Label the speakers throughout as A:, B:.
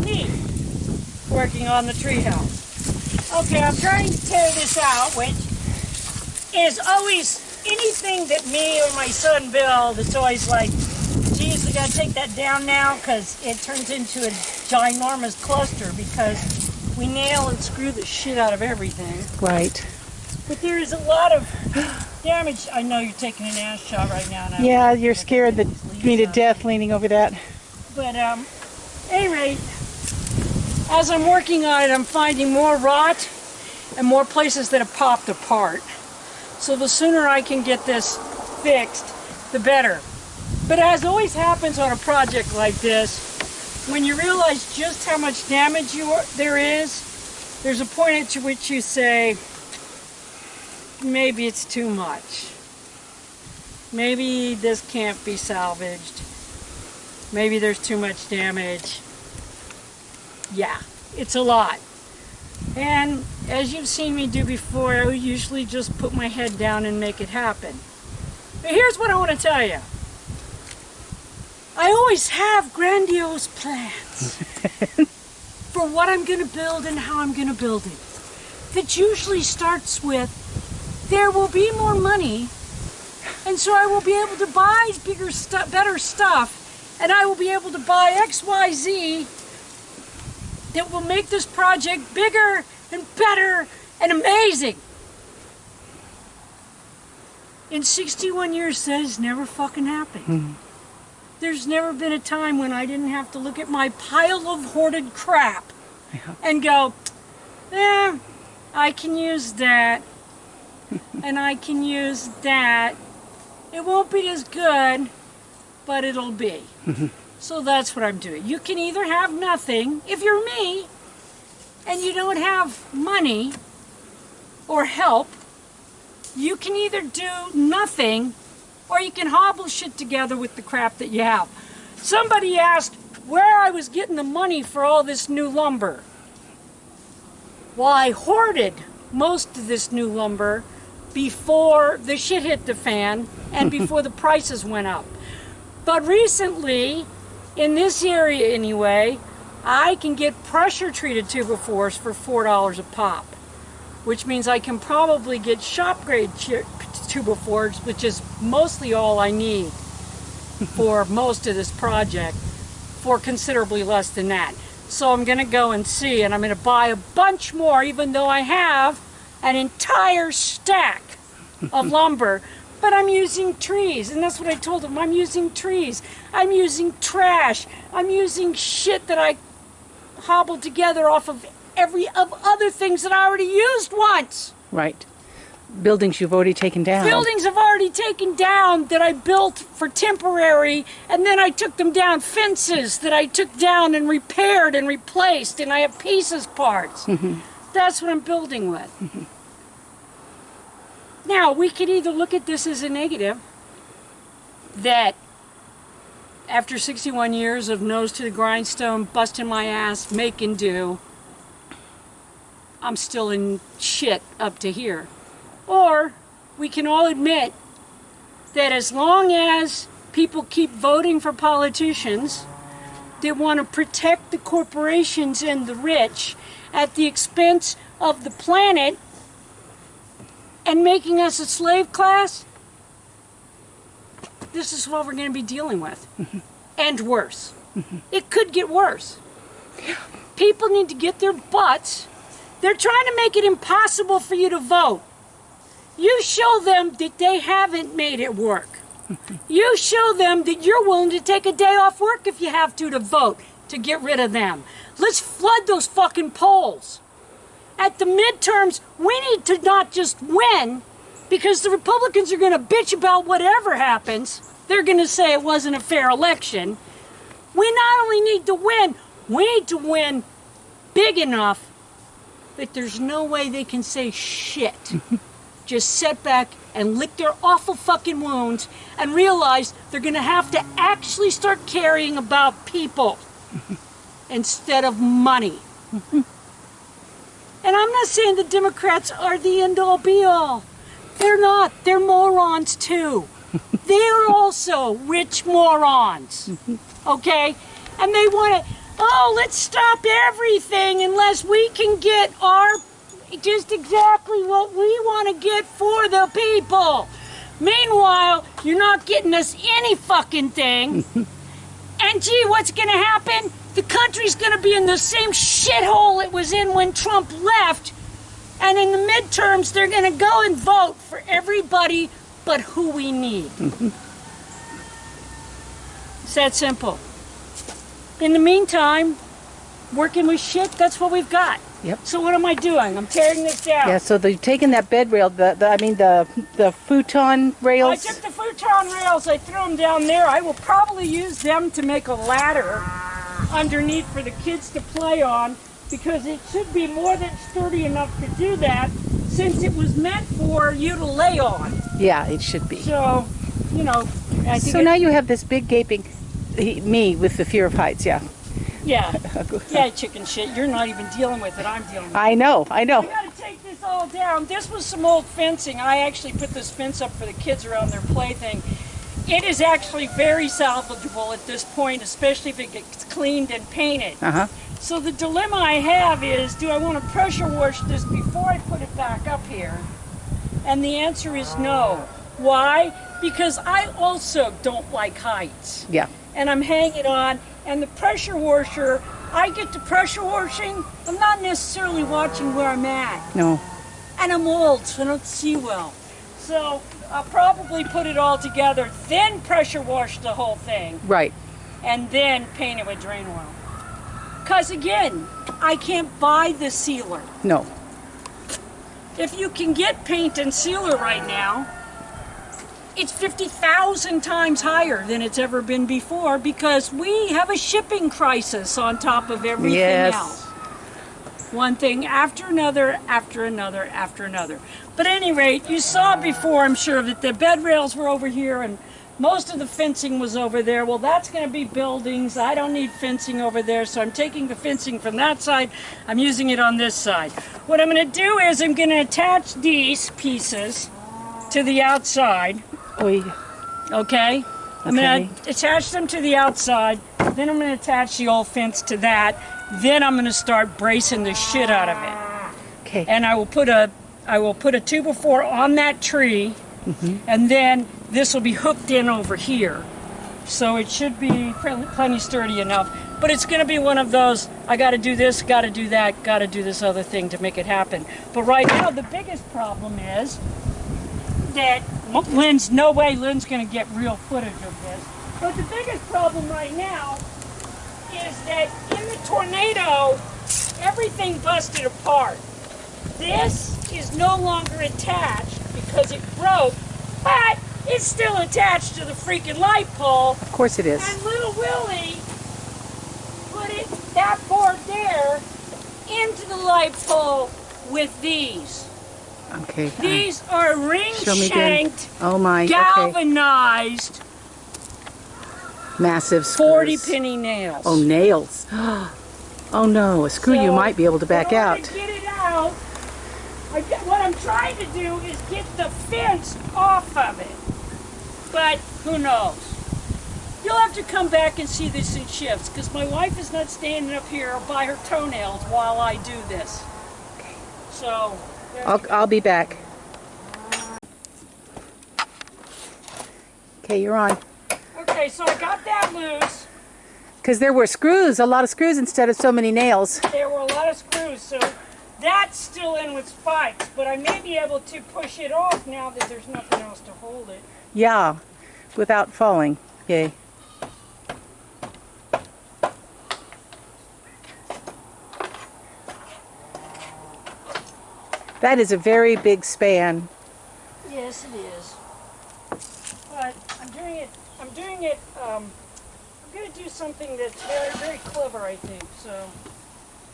A: Me, working on the treehouse. Okay, I'm trying to tear this out, which is always anything that me or my son build. It's always like, geez, we gotta take that down now because it turns into a ginormous cluster because we nail and screw the shit out of everything.
B: Right.
A: But there is a lot of damage. I know you're taking an ass shot right now.
B: Yeah, you're scared me to death leaning over that.
A: But any rate, as I'm working on it, I'm finding more rot and more places that have popped apart. So the sooner I can get this fixed, the better. But as always happens on a project like this, when you realize just how much damage there is, there's a point at which you say, maybe it's too much. Maybe this can't be salvaged. Maybe there's too much damage. Yeah, it's a lot. And as you've seen me do before, I usually just put my head down and make it happen. But here's what I want to tell you. I always have grandiose plans for what I'm going to build and how I'm going to build it. That usually starts with, there will be more money, and so I will be able to buy better stuff, and I will be able to buy X, Y, Z that will make this project bigger and better and amazing. In 61 years, that has never fucking happened. Mm-hmm. There's never been a time when I didn't have to look at my pile of hoarded crap and go, I can use that, and I can use that. It won't be as good, but it'll be. So that's what I'm doing. You can either have nothing, if you're me, and you don't have money or help, you can either do nothing or you can hobble shit together with the crap that you have. Somebody asked where I was getting the money for all this new lumber. Well, I hoarded most of this new lumber before the shit hit the fan and before the prices went up. But recently, in this area anyway, I can get pressure-treated 2x4s for $4 a pop, which means I can probably get shop-grade 2x4s, which is mostly all I need for most of this project, for considerably less than that. So I'm going to go and see, and I'm going to buy a bunch more, even though I have an entire stack of lumber. But I'm using trees, and that's what I told them. I'm using trees. I'm using trash. I'm using shit that I hobbled together off of other things that I already used once.
B: Right. Buildings you've already taken down.
A: Buildings I've already taken down that I built for temporary, and then I took them down. Fences that I took down and repaired and replaced, and I have pieces parts. Mm-hmm. That's what I'm building with. Mm-hmm. Now, we could either look at this as a negative, that after 61 years of nose to the grindstone, busting my ass, making do, I'm still in shit up to here. Or we can all admit that as long as people keep voting for politicians that want to protect the corporations and the rich at the expense of the planet and making us a slave class, this is what we're going to be dealing with. Mm-hmm. And worse. Mm-hmm. It could get worse. People need to get their butts. They're trying to make it impossible for you to vote. You show them that they haven't made it work. You show them that you're willing to take a day off work if you have to vote to get rid of them. Let's flood those fucking polls. At the midterms, we need to not just win, because the Republicans are going to bitch about whatever happens. They're going to say it wasn't a fair election. We not only need to win, we need to win big enough that there's no way they can say shit. Just sit back and lick their awful fucking wounds and realize they're going to have to actually start caring about people instead of money. And I'm not saying the Democrats are the end-all be-all. They're not. They're morons too. They're also rich morons. Okay? And they want to... oh, let's stop everything unless we can get just exactly what we want to get for the people. Meanwhile, you're not getting us any fucking thing. And gee, what's going to happen? The country's going to be in the same shithole it was in when Trump left. And in the midterms, they're going to go and vote for everybody but who we need. It's that simple. In the meantime, working with shit, that's what we've got.
B: Yep.
A: So what am I doing? I'm tearing this down.
B: Yeah, so they're taking that bed rail, the futon rails.
A: I took the futon rails, I threw them down there. I will probably use them to make a ladder underneath for the kids to play on, because it should be more than sturdy enough to do that, since it was meant for you to lay on.
B: Yeah, it should be.
A: So, you know, I think
B: so now you have this big gaping, me with the fear of heights, yeah.
A: Yeah, yeah, chicken shit. You're not even dealing with it. I'm dealing with it.
B: I know.
A: I gotta take this all down. This was some old fencing. I actually put this fence up for the kids around their plaything. It is actually very salvageable at this point, especially if it gets cleaned and painted. So the dilemma I have is, do I want to pressure wash this before I put it back up here? And the answer is no. Why? Because I also don't like heights.
B: Yeah.
A: And I'm hanging on. And the pressure washer, I get to pressure washing, I'm not necessarily watching where I'm at.
B: No.
A: And I'm old, so I don't see well. So I'll probably put it all together, then pressure wash the whole thing.
B: Right.
A: And then paint it with drain oil. Because again, I can't buy the sealer.
B: No.
A: If you can get paint and sealer right now, it's 50,000 times higher than it's ever been before, because we have a shipping crisis on top of everything else. One thing after another, after another, after another. But at any rate, you saw before, I'm sure, that the bed rails were over here and most of the fencing was over there. Well, that's going to be buildings. I don't need fencing over there, so I'm taking the fencing from that side. I'm using it on this side. What I'm going to do is I'm going to attach these pieces to the outside. Okay? I'm going to attach them to the outside, then I'm going to attach the old fence to that, then I'm going to start bracing the shit out of it.
B: Okay.
A: And I will put a 2x4 on that tree, and then this will be hooked in over here. So it should be plenty sturdy enough. But it's going to be one of those, I got to do this, got to do that, got to do this other thing to make it happen. But right now, the biggest problem is that Lynn's going to get real footage of this. But the biggest problem right now is that in the tornado, everything busted apart. This is no longer attached because it broke, but it's still attached to the freaking light pole.
B: Of course it is.
A: And little Willie put that board there into the light pole with these.
B: Okay.
A: These are ring-shanked, galvanized,
B: massive screws.
A: 40-penny nails.
B: Oh, nails. Oh no, a screw you might be able to back out.
A: To get it out, what I'm trying to do is get the fence off of it. But who knows? You'll have to come back and see this in shifts, because my wife is not standing up here by her toenails while I do this.
B: Okay.
A: So
B: I'll be back. Okay, you're on.
A: Okay, so I got that loose.
B: Because there were screws, a lot of screws instead of so many nails.
A: There were a lot of screws, so that's still in with spikes, but I may be able to push it off now that there's nothing else to hold it.
B: Yeah, without falling. Yay. That is a very big span.
A: Yes, it is. But I'm going to do something that's very, very clever, I think. So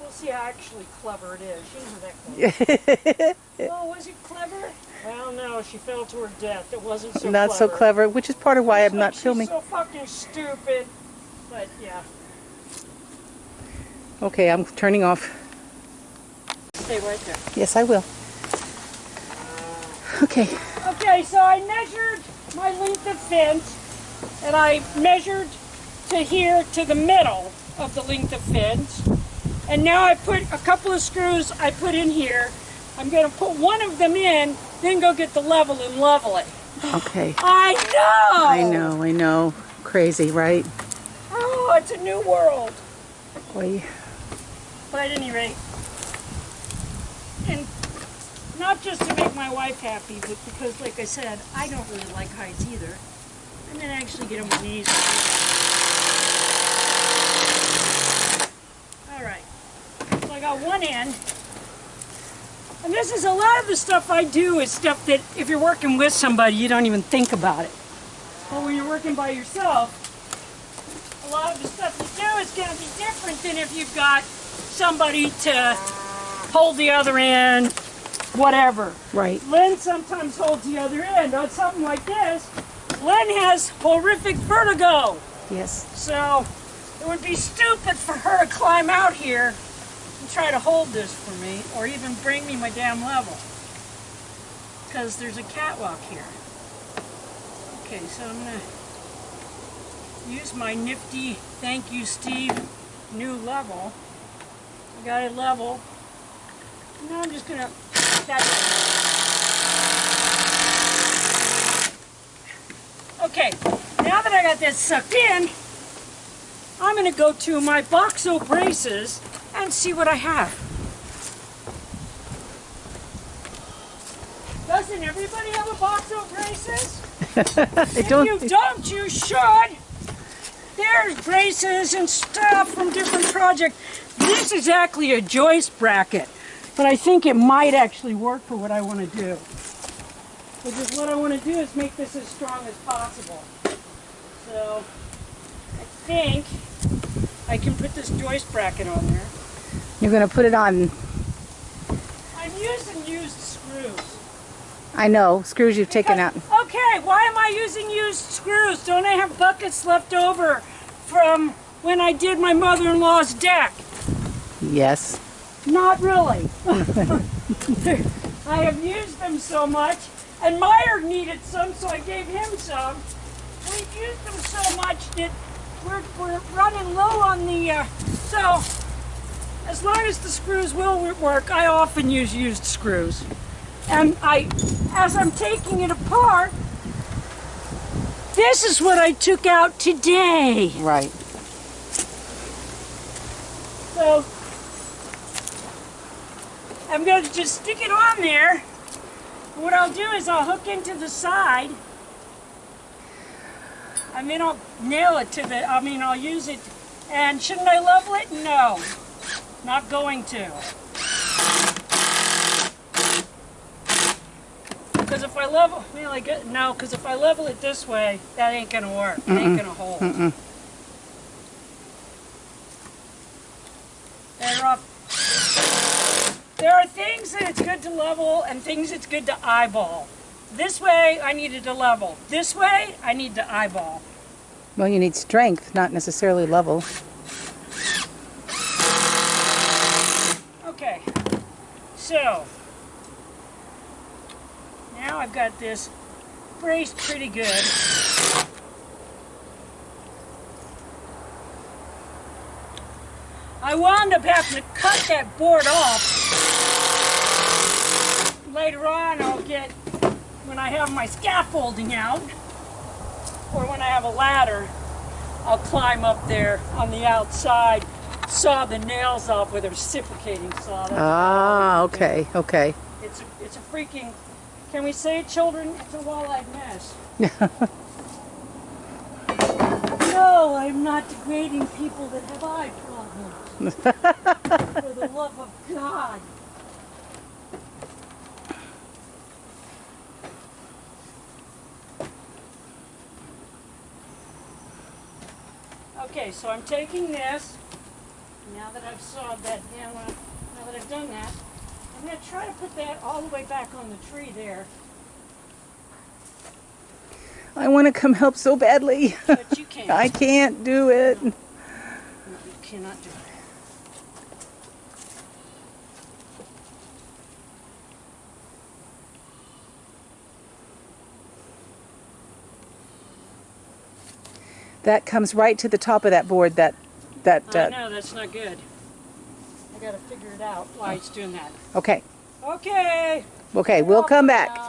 A: we'll see how actually clever it is. She isn't that clever. Oh, was it clever? Well, no, she fell to her death. It wasn't so clever.
B: Not so clever, which is part of why I'm not filming.
A: She's so fucking stupid. But yeah.
B: Okay, I'm turning off.
A: Stay right there.
B: Yes, I will. Okay.
A: Okay, so I measured my length of fence, and I measured to here to the middle. of the length of fins. And now I put a couple of screws I put in here. I'm going to put one of them in, then go get the level and level it.
B: Okay.
A: I know!
B: I know. Crazy, right?
A: Oh, it's a new world.
B: Boy.
A: But at any rate, and not just to make my wife happy, but because, like I said, I don't really like heights either. And then actually get on my knees. Alright, so I got one end. And this is a lot of the stuff I do is stuff that if you're working with somebody, you don't even think about it. But when you're working by yourself, a lot of the stuff you do is going to be different than if you've got somebody to hold the other end, whatever.
B: Right.
A: Lynn sometimes holds the other end. On something like this, Lynn has horrific vertigo.
B: Yes.
A: So it would be stupid for her to climb out here and try to hold this for me, or even bring me my damn level. Because there's a catwalk here. Okay, so I'm going to use my nifty, thank you Steve, new level. I got it level. Now I'm just going to... Okay, now that I got that sucked in, I'm going to go to my Boxo braces and see what I have. Doesn't everybody have a Boxo braces? If you don't, you should. There's braces and stuff from different projects. This is actually a joist bracket, but I think it might actually work for what I want to do. Because what I want to do is make this as strong as possible. So I think I can put this joist bracket on there.
B: You're going to put it on...
A: I'm using used screws.
B: I know, screws you've taken out.
A: Okay, why am I using used screws? Don't I have buckets left over from when I did my mother-in-law's deck?
B: Yes.
A: Not really. I have used them so much, and Meyer needed some, so I gave him some. We've used them so much that we're running low on the, so as long as the screws will work, I often use used screws. And as I'm taking it apart, this is what I took out today.
B: Right.
A: So I'm going to just stick it on there. What I'll do is I'll hook into the side. I mean, I'll nail it to the, I'll use it. And shouldn't I level it? No, not going to. Because if I level, no, because if I level it this way, that ain't gonna work. It ain't gonna hold. Better off. There are things that it's good to level and things it's good to eyeball. This way, I needed to level. This way, I need to eyeball.
B: Well, you need strength, not necessarily level.
A: Okay, so now I've got this braced pretty good. I wound up having to cut that board off. Later on I'll get, when I have my scaffolding out, or when I have a ladder, I'll climb up there on the outside, saw the nails off with a reciprocating saw.
B: Ah, okay, okay.
A: It's a freaking, can we say it, children? It's a walleye mess. No, I'm not degrading people that have eye problems. For the love of God. Okay, so I'm taking this, now that I've sawed that down, now that I've done that, I'm going to try to put that all the way back on the tree there.
B: I want to come help so badly.
A: But you can't.
B: I can't do it.
A: No, you cannot do it.
B: That comes right to the top of that board, that That
A: No, that's not good. I gotta figure it out why it's doing that.
B: okay.
A: Okay.
B: Okay, we'll come back.
A: Now.